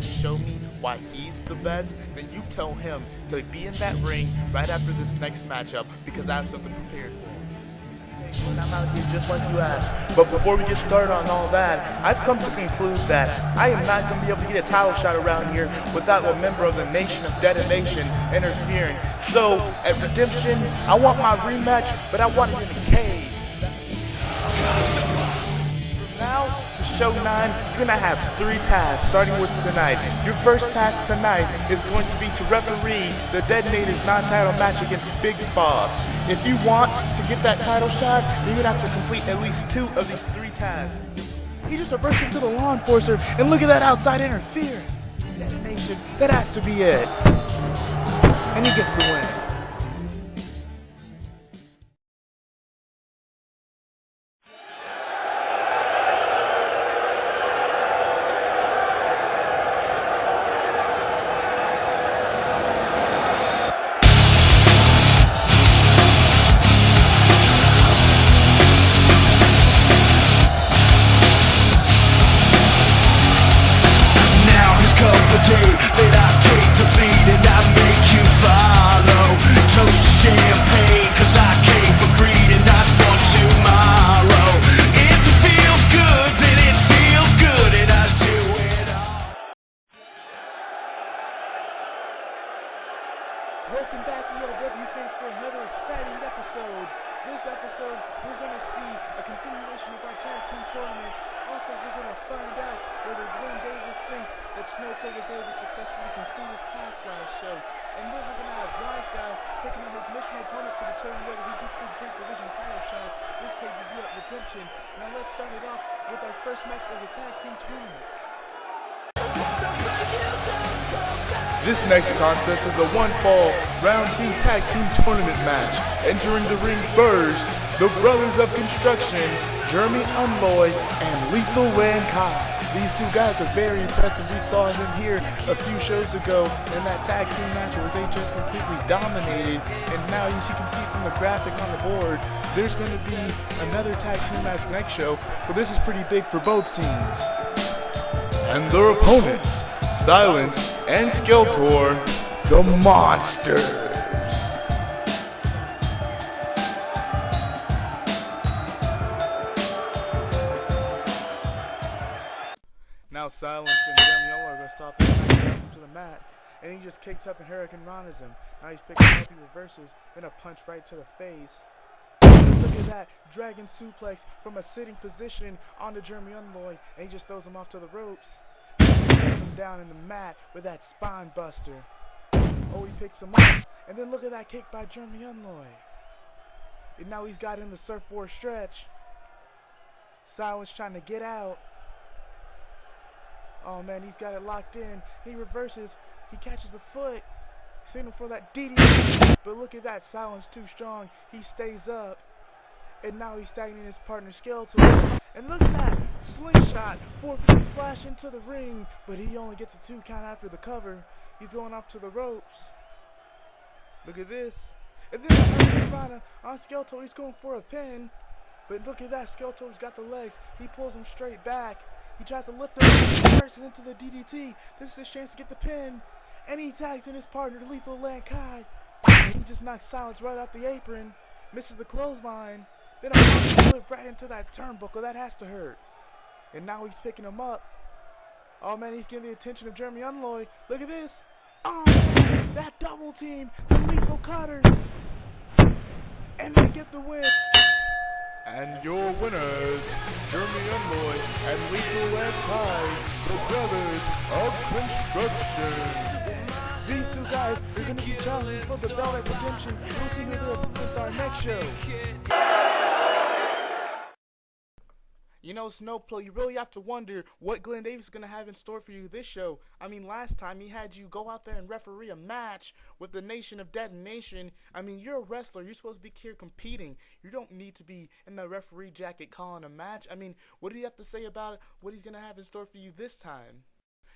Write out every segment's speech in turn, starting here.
to show me why he's the best, then you tell him to be in that ring right after this next matchup because I have something prepared for him. When I'm out here just like you asked. But before we get started on all that, I've come to conclude that I am not going to be able to get a title shot around here without a member of the Nation of Detonation interfering. So, at Redemption, I want my rematch, but I want it in a cage. From now to show 9, you're going to have 3 tasks, starting with tonight. Your first task tonight is going to be to referee the Detonator's non-title match against Big Boss. If you want to get that title shot, you're going to have to complete at least 2 of these 3 tasks. He just reversed into the law enforcer, and look at that outside interference. Detonation, that has to be it. And he gets the win. Welcome back, ELW fans, for another exciting episode. This episode, we're going to see a continuation of our tag team tournament. Also, we're going to find out whether Glenn Davis thinks that Snowplow was able to successfully complete his task last show. And then we're going to have Rise Guy taking on his mission opponent to determine whether he gets his Brick Division title shot this pay-per-view at Redemption. Now let's start it off with our first match for the tag team tournament. This next contest is a one-fall round team tag team tournament match. Entering the ring first, the Brothers of Construction, Jeremy Unloy and Lethal Ran Kai. These 2 guys are very impressive. We saw them here a few shows ago in that tag team match where they just completely dominated. And now, as you can see from the graphic on the board, there's going to be another tag team match next show. So this is pretty big for both teams. And their opponents, Silence and Skeletor, the Monsters. Now Silence and Jeremy Unloy are going to stop this match and toss him to the mat. And he just kicks up and Hurricane Rana's him. Now he's picking up, he reverses, then a punch right to the face. And look at that, dragon suplex from a sitting position onto Jeremy Unloy, and he just throws him off to the ropes. And he plants him down in the mat with that spine buster. Oh, he picks him up, and then look at that kick by Jeremy Unloy. And now he's got in the surfboard stretch. Silence trying to get out. Oh man, he's got it locked in. He reverses, he catches the foot. Signal for that DDT, but look at that, Silence too strong. He stays up, and now he's tagging his partner Skeletor. And look at that, slingshot, 450 splash into the ring, but he only gets a 2 count after the cover. He's going off to the ropes. Look at this, and then a Hurricane Rana on Skeletor. He's going for a pin, but look at that, Skeletor's got the legs. He pulls him straight back. He tries to lift him up and reverses into the DDT. This is his chance to get the pin. And he tags in his partner, Lethal Ran Kai. And he just knocks Silence right off the apron. Misses the clothesline. Then a monkey flip right into that turnbuckle. That has to hurt. And now he's picking him up. Oh man, he's getting the attention of Jeremy Unloy. Look at this. Oh man, that double team. The Lethal Cutter. And they get the win. And your winners, Jeremy Unloy and Lethal Ran Kai, the Brothers of Construction. These 2 guys are going to be challenging for the belt at Redemption. We'll see who their opponents are next show. You know, Snowplow, you really have to wonder what Glenn Davis is going to have in store for you this show. I mean, last time he had you go out there and referee a match with the Nation of Detonation. I mean, you're a wrestler. You're supposed to be here competing. You don't need to be in the referee jacket calling a match. I mean, what do you have to say about what he's going to have in store for you this time?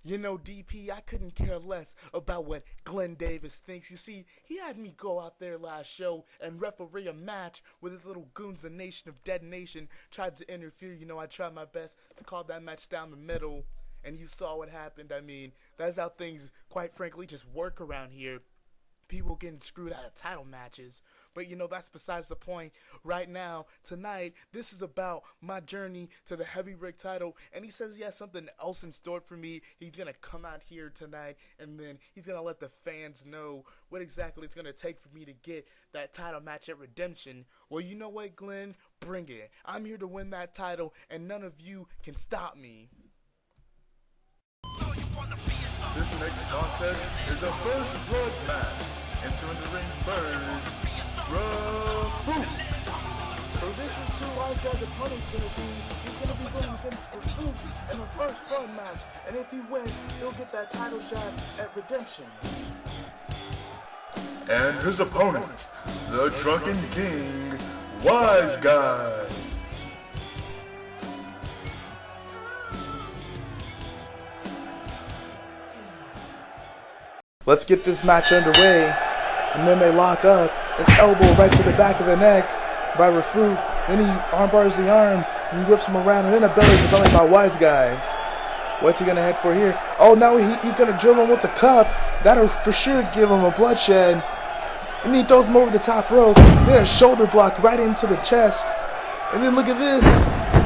You know, DP, I couldn't care less about what Glenn Davis thinks. You see, he had me go out there last show and referee a match with his little goons, the Nation of Detonation, tried to interfere. You know, I tried my best to call that match down the middle. and you saw what happened. I mean, that's how things, quite frankly, just work around here. People getting screwed out of title matches. But that's besides the point. Right now, tonight, this is about my journey to the heavyweight title. And he says he has something else in store for me. He's going to come out here tonight, and then he's going to let the fans know what exactly it's going to take for me to get that title match at Redemption. Well, you know what, Glenn? Bring it. I'm here to win that title, and none of you can stop me. This next contest is a first blood match. Entering the ring first, Raufu. So this is who Wildcard's opponent's going to be. He's going to be going against Raufu in the first blood match. And if he wins, he'll get that title shot at Redemption. And his opponent, the Drunken King, Wise Guy. Let's get this match underway, and then they lock up, an elbow right to the back of the neck by Raufu. Then he armbars the arm, and he whips him around, and then a belly to belly by Wise Guy. What's he gonna head for here? Oh, now he's gonna drill him with the cup. That'll for sure give him a bloodshed. And he throws him over the top rope. Then a shoulder block right into the chest. And then look at this.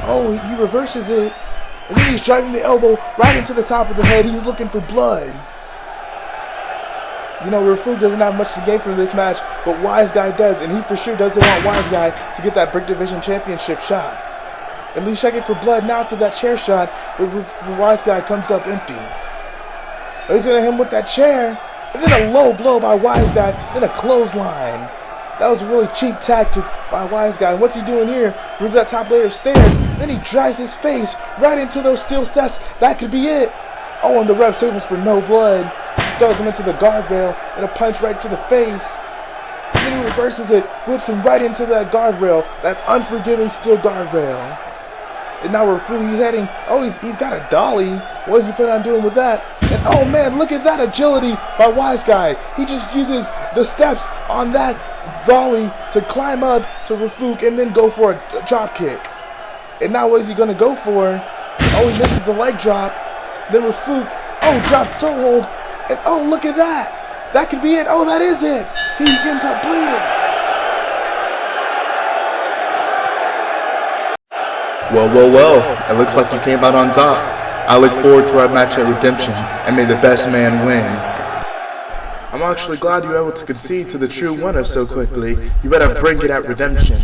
Oh, he reverses it, and then he's driving the elbow right into the top of the head. He's looking for blood. Raufu doesn't have much to gain from this match, but Wise Guy does, and he for sure doesn't want Wise Guy to get that Brick Division Championship shot. At least checking for blood now for that chair shot, but Wise Guy comes up empty. He's going to hit him with that chair, and then a low blow by Wise Guy, then a clothesline. That was a really cheap tactic by Wise Guy. And what's he doing here? Moves that top layer of stairs, then he drives his face right into those steel steps. That could be it. Oh, and the ref signals for no blood. Just throws him into the guardrail and a punch right to the face. And then he reverses it, whips him right into that guardrail, that unforgiving steel guardrail. And now Raufu, he's heading, he's got a dolly. What is he planning on doing with that? And oh man, look at that agility by Wise Guy. He just uses the steps on that volley to climb up to Raufu and then go for a drop kick. And now what is he going to go for? Oh, he misses the leg drop. Then Raufu, drop toe hold. And oh, look at that. That could be it. Oh, that is it. He ends up bleeding. Well, it looks like you came out on top. I look forward to our match at Redemption, and may the best man win. I'm actually glad you were able to concede to the true winner so quickly. You better bring it at Redemption.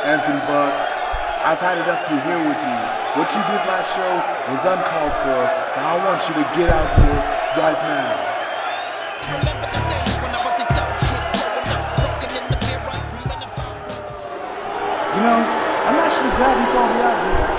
Anthony Bucks, I've had it up to here with you. What you did last show was uncalled for. Now I want you to get out here right now. I'm actually glad you called me out here,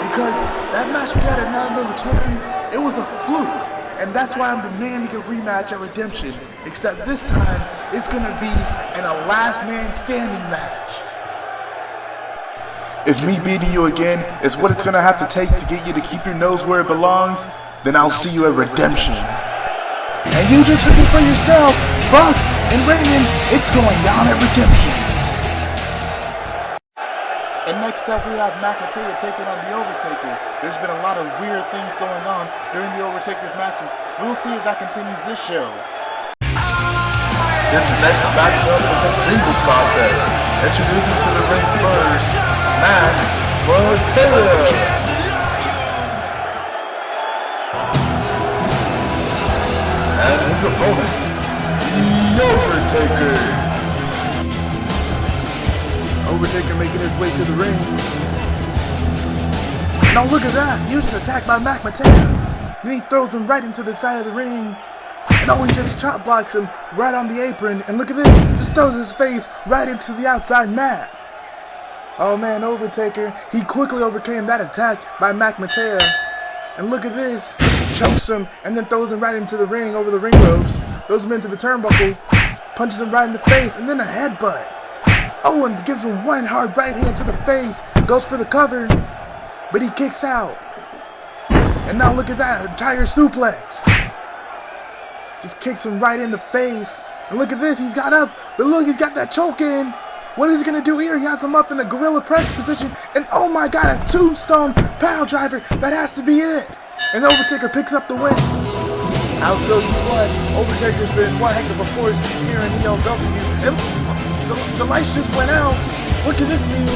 because that match we had at Night of No Return, it was a fluke. And that's why I'm demanding a rematch at Redemption, except this time it's gonna be in a last man standing match. If me beating you again is what it's gonna have to take to get you to keep your nose where it belongs, then I'll see you at Redemption. And you just heard it for yourself, Bucks and Raymond, it's going down at Redemption. And next up we have Mateo taking on the Overtaker. There's been a lot of weird things going on during the Overtaker's matches. We'll see if that continues this show. This next matchup is a singles contest. Introducing to the ring first, Mateo. And his opponent, the Overtaker. Overtaker making his way to the ring. Now look at that, he was attacked by Mateo. Then he throws him right into the side of the ring. And he just chop blocks him right on the apron. And look at this, just throws his face right into the outside mat. Oh man, Overtaker, he quickly overcame that attack by Mateo. And look at this, chokes him and then throws him right into the ring over the ring ropes. Throws him into the turnbuckle. punches him right in the face, and then a headbutt. Oh, and gives him one hard right hand to the face, goes for the cover, but he kicks out. And now look at that, a tiger suplex. Just kicks him right in the face. And look at this, he's got up, but look, he's got that choke in. What is he gonna do here? He has him up in a gorilla press position, and oh my god, a tombstone pile driver. That has to be it. And Overtaker picks up the win. I'll tell you what, Overtaker's been one heck of a force here in ELW. And the lights just went out. What can this mean?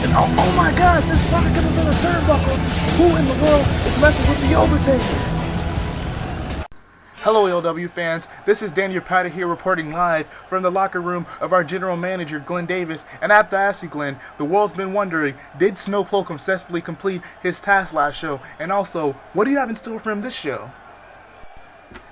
And oh my god, this fire coming from the turnbuckles. Who in the world is messing with the Overtaker? Hello ELW fans, this is Daniel Patter here reporting live from the locker room of our general manager Glenn Davis, and I have to ask you Glenn, the world's been wondering, did Snowplow successfully complete his task last show, and also, what do you have in store for him this show?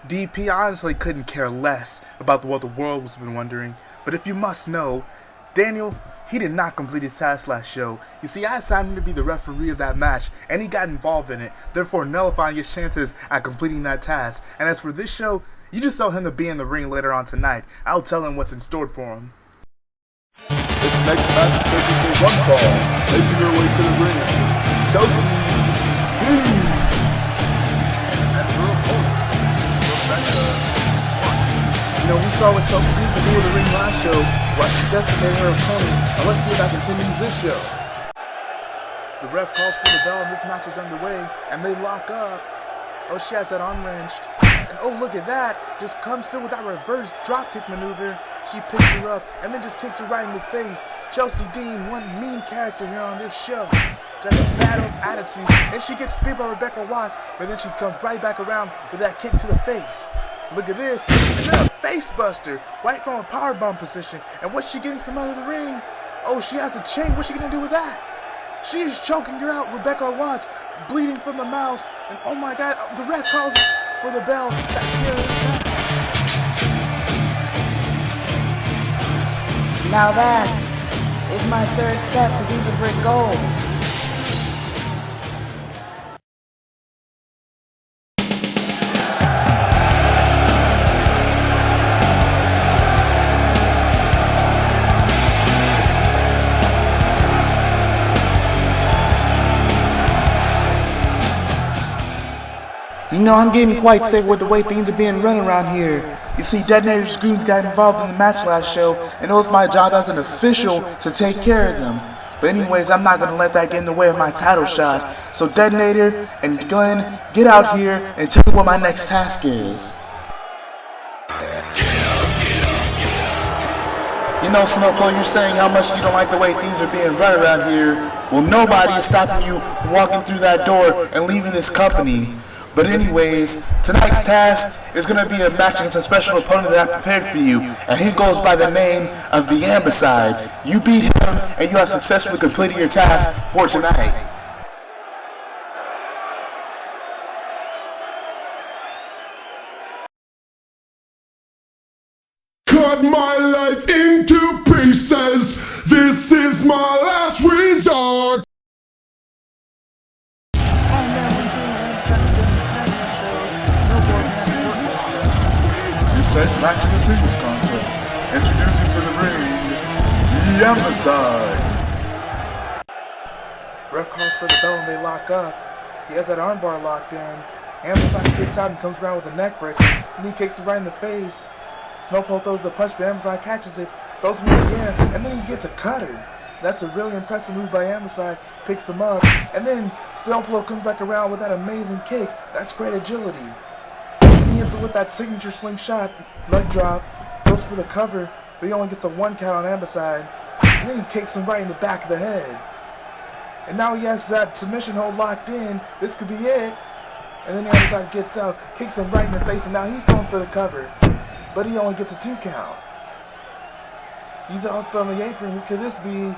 DP honestly couldn't care less about what the world has been wondering, but if you must know, Daniel, he did not complete his task last show. You see, I assigned him to be the referee of that match, and he got involved in it, therefore nullifying his chances at completing that task. And as for this show, you just tell him to be in the ring later on tonight. I'll tell him what's in store for him. This next match is scheduled for one fall, making her way to the ring, Chelsea Bean and her opponent, Rebecca. You know, we saw what Chelsea Bean could do in the ring last show, while she decimated her opponent, and let's see if that continues this show. The ref calls for the bell and this match is underway, and they lock up. Oh, she has that arm wrenched. And oh, look at that. Just comes through with that reverse dropkick maneuver. She picks her up and then just kicks her right in the face. Chelsea Dean, one mean character here on this show. She has a battle of attitude, and she gets speared by Rebecca Watts, but then she comes right back around with that kick to the face. Look at this, and then a face buster, right from a powerbomb position. And what's she getting from under the ring? Oh, she has a chain. What's she gonna do with that? She is choking her out, Rebecca Watts, bleeding from the mouth. And oh my god, the ref calls for the bell. That's the end of this match. Now that is my third step to Diva Brick Gold. You know, I'm getting quite sick with the way things are being run around here. You see, Detonator's goons got involved in the match last show, and it was my job as an official to take care of them. But anyways, I'm not going to let that get in the way of my title shot. So Detonator and Glenn, get out here and tell me what my next task is. You know, Snowplow, you're saying how much you don't like the way things are being run around here. Well, nobody is stopping you from walking through that door and leaving this company. But anyways, tonight's task is going to be a match against a special opponent that I prepared for you, and he goes by the name of the Ambleside. You beat him, and you have successfully completed your task for tonight. Cut my life into pieces. This is my last resort. This next match is a singles contest. Introducing to the ring, the Ambleside. Ref calls for the bell and they lock up. He has that armbar locked in. Ambleside gets out and comes around with a neck breaker, and he kicks it right in the face. Snowplow throws the punch, but Ambleside catches it, throws him in the air, and then he gets a cutter. That's a really impressive move by Ambleside, picks him up, and then Snowplow comes back around with that amazing kick. That's great agility. And he hits it with that signature slingshot, leg drop, goes for the cover, but he only gets a 1 count on Ambleside, and then he kicks him right in the back of the head. And now he has that submission hold locked in. This could be it. And then Ambleside gets out, kicks him right in the face, and now he's going for the cover, but he only gets a 2 count. He's up on the apron. What could this be?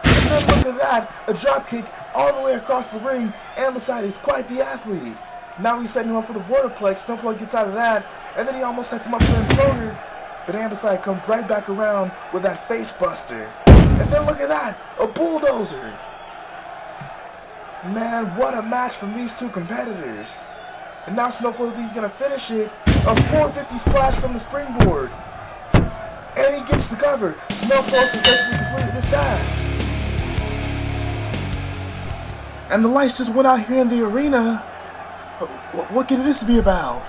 And then look at that, a drop kick all the way across the ring. Ambleside is quite the athlete. Now he's setting him up for the vorteplex. Snowplow gets out of that, and then he almost sets him up for the imploder. But Ambleside comes right back around with that face buster. And then look at that, a bulldozer. Man, what a match from these two competitors. And now Snowplow thinks he's gonna finish it. A 450 splash from the springboard. And he gets the cover. Snowfall successfully completed this task. And the lights just went out here in the arena. What could this be about?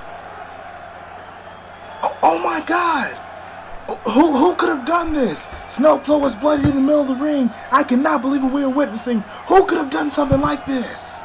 Oh my God! Who could have done this? Snowplow was bloodied in the middle of the ring. I cannot believe what we are witnessing. Who could have done something like this?